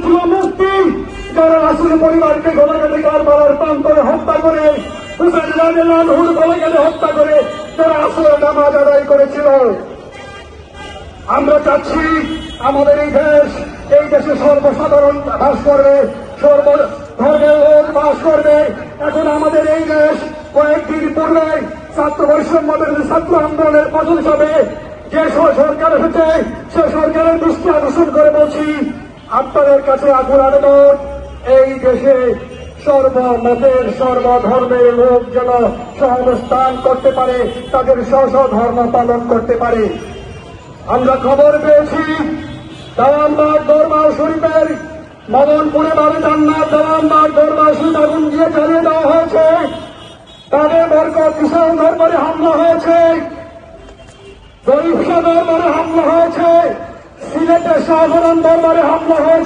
ছিল মুক্তি, যারা রাসূল পরিবারকে গোলাগালি কারবালার প্রান্তরে হত্যা করে, হুসাইন রাদিয়াল্লাহু আনহুর গোলাগালি হত্যা করে যারা আসরের নামাজ আদায় করেছিল। আমরা চাচ্ছি আমাদের এই দেশে সর্বসাধারণ বাস করবে, সর্বধর্মের লোক বাস করবে। এখন আমাদের এই দেশ কয়েকদিন পূর্বে ছাত্র বৈষম্যের ছাত্র আন্দোলনের ফসল হিসাবে যে সরকার হয়েছে সে সরকারের দৃষ্টি আকর্ষণ করে বলছি, আপনাদের কাছে আকুল আবেদন, এই দেশে সর্বমতের সর্বধর্মের লোক যেন সহাবস্থান করতে পারে, তাদের স্ব ধর্ম পালন করতে পারে। আমরা খবর পেয়েছি দেওয়ানবাগ দরবার শরীফের মদনপুরে বাবে জান্নাত দেওয়ানবাগ দরবার শরীফ আগুন দিয়ে জ্বালিয়ে দেওয়া হয়েছে। তাদের বরকত বিশাল দরবারে হামলা হয়েছে, গরিব দরবারে হামলা হয়েছে, সিলেটের শাহজালাল দরবারে হামলা হয়েছে।